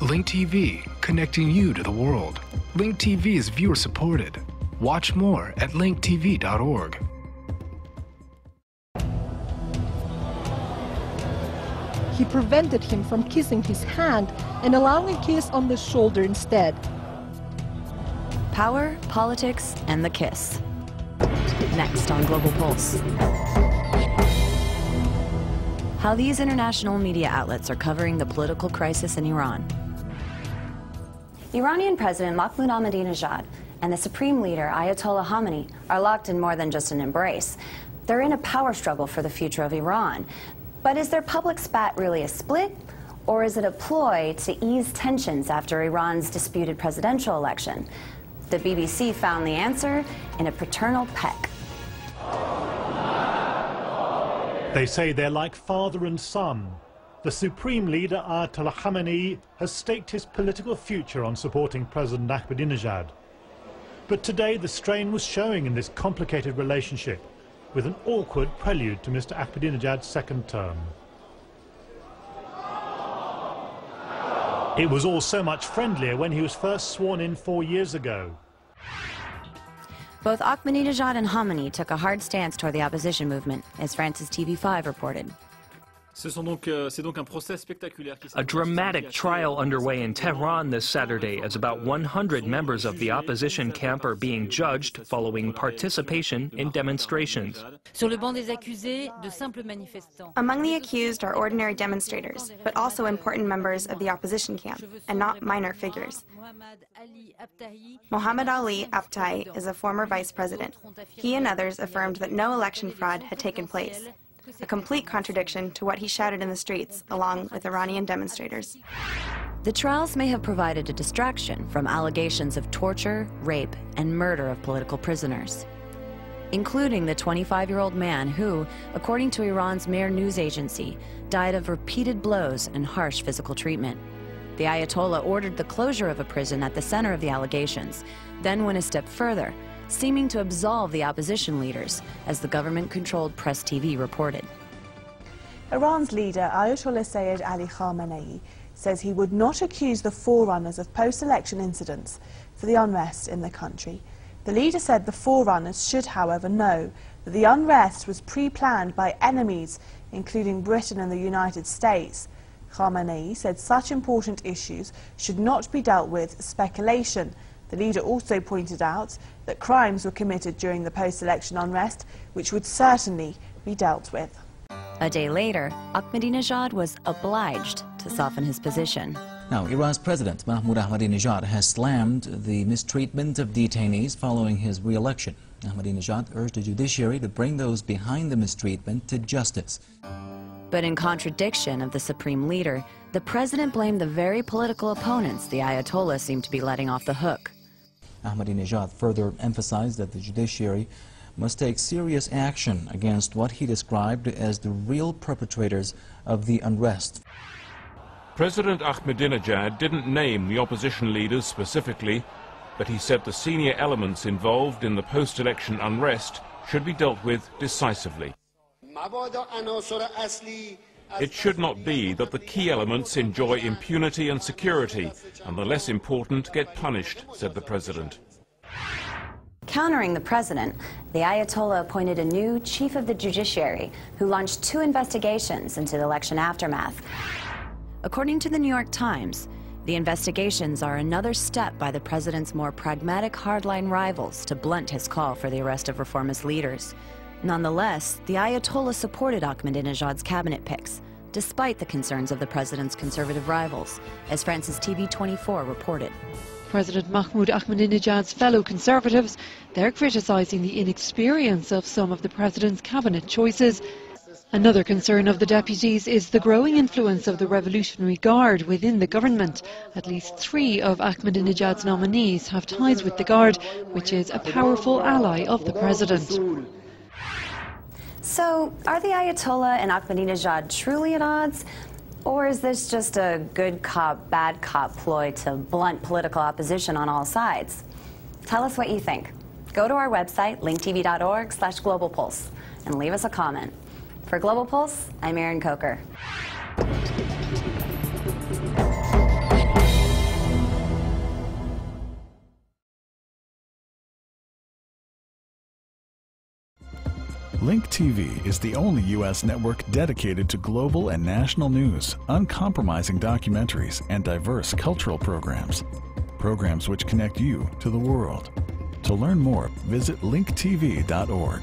Link TV, connecting you to the world. Link TV is viewer supported. Watch more at linktv.org. He prevented him from kissing his hand and allowing a kiss on the shoulder instead. Power, politics, and the kiss. Next on Global Pulse. How these international media outlets are covering the political crisis in Iran. Iranian President Mahmoud Ahmadinejad and the Supreme Leader Ayatollah Khamenei are locked in more than just an embrace. They're in a power struggle for the future of Iran. But is their public spat really a split, or is it a ploy to ease tensions after Iran's disputed presidential election? The BBC found the answer in a paternal peck. They say they're like father and son. The Supreme Leader Ayatollah Khamenei has staked his political future on supporting President Ahmadinejad. But today the strain was showing in this complicated relationship, with an awkward prelude to Mr. Ahmadinejad's second term. It was all so much friendlier when he was first sworn in 4 years ago. Both Ahmadinejad and Khamenei took a hard stance toward the opposition movement, as France's TV5 reported. A dramatic trial underway in Tehran this Saturday as about 100 members of the opposition camp are being judged following participation in demonstrations. Among the accused are ordinary demonstrators, but also important members of the opposition camp, and not minor figures. Mohammad Ali Abtai is a former vice president. He and others affirmed that no election fraud had taken place. A complete contradiction to what he shouted in the streets, along with Iranian demonstrators. The trials may have provided a distraction from allegations of torture, rape, and murder of political prisoners, including the 25-year-old man who, according to Iran's Mehr news agency, died of repeated blows and harsh physical treatment. The Ayatollah ordered the closure of a prison at the center of the allegations, then went a step further, seeming to absolve the opposition leaders, as the government-controlled Press TV reported. Iran's leader, Ayatollah Sayyid Ali Khamenei, says he would not accuse the forerunners of post-election incidents for the unrest in the country. The leader said the forerunners should, however, know that the unrest was pre-planned by enemies, including Britain and the United States. Khamenei said such important issues should not be dealt with speculation. The leader also pointed out that crimes were committed during the post-election unrest, which would certainly be dealt with. A day later, Ahmadinejad was obliged to soften his position. Now, Iran's President Mahmoud Ahmadinejad has slammed the mistreatment of detainees following his re-election. Ahmadinejad urged the judiciary to bring those behind the mistreatment to justice. But in contradiction of the Supreme Leader, the president blamed the very political opponents the Ayatollah seemed to be letting off the hook. Ahmadinejad further emphasized that the judiciary must take serious action against what he described as the real perpetrators of the unrest. President Ahmadinejad didn't name the opposition leaders specifically, but he said the senior elements involved in the post-election unrest should be dealt with decisively. It should not be that the key elements enjoy impunity and security, and the less important get punished, said the president. Countering the president, the Ayatollah appointed a new chief of the judiciary who launched 2 investigations into the election aftermath. According to the New York Times, the investigations are another step by the president's more pragmatic hardline rivals to blunt his call for the arrest of reformist leaders. Nonetheless, the Ayatollah supported Ahmadinejad's cabinet picks, despite the concerns of the president's conservative rivals, as France's TV24 reported. President Mahmoud Ahmadinejad's fellow conservatives, they're criticising the inexperience of some of the president's cabinet choices. Another concern of the deputies is the growing influence of the Revolutionary Guard within the government. At least 3 of Ahmadinejad's nominees have ties with the Guard, which is a powerful ally of the president. So, are the Ayatollah and Ahmadinejad truly at odds? Or is this just a good cop, bad cop ploy to blunt political opposition on all sides? Tell us what you think. Go to our website, linktv.org/globalpulse, and leave us a comment. For Global Pulse, I'm Erin Coker. Link TV is the only U.S. network dedicated to global and national news, uncompromising documentaries, and diverse cultural programs. Programs which connect you to the world. To learn more, visit linktv.org.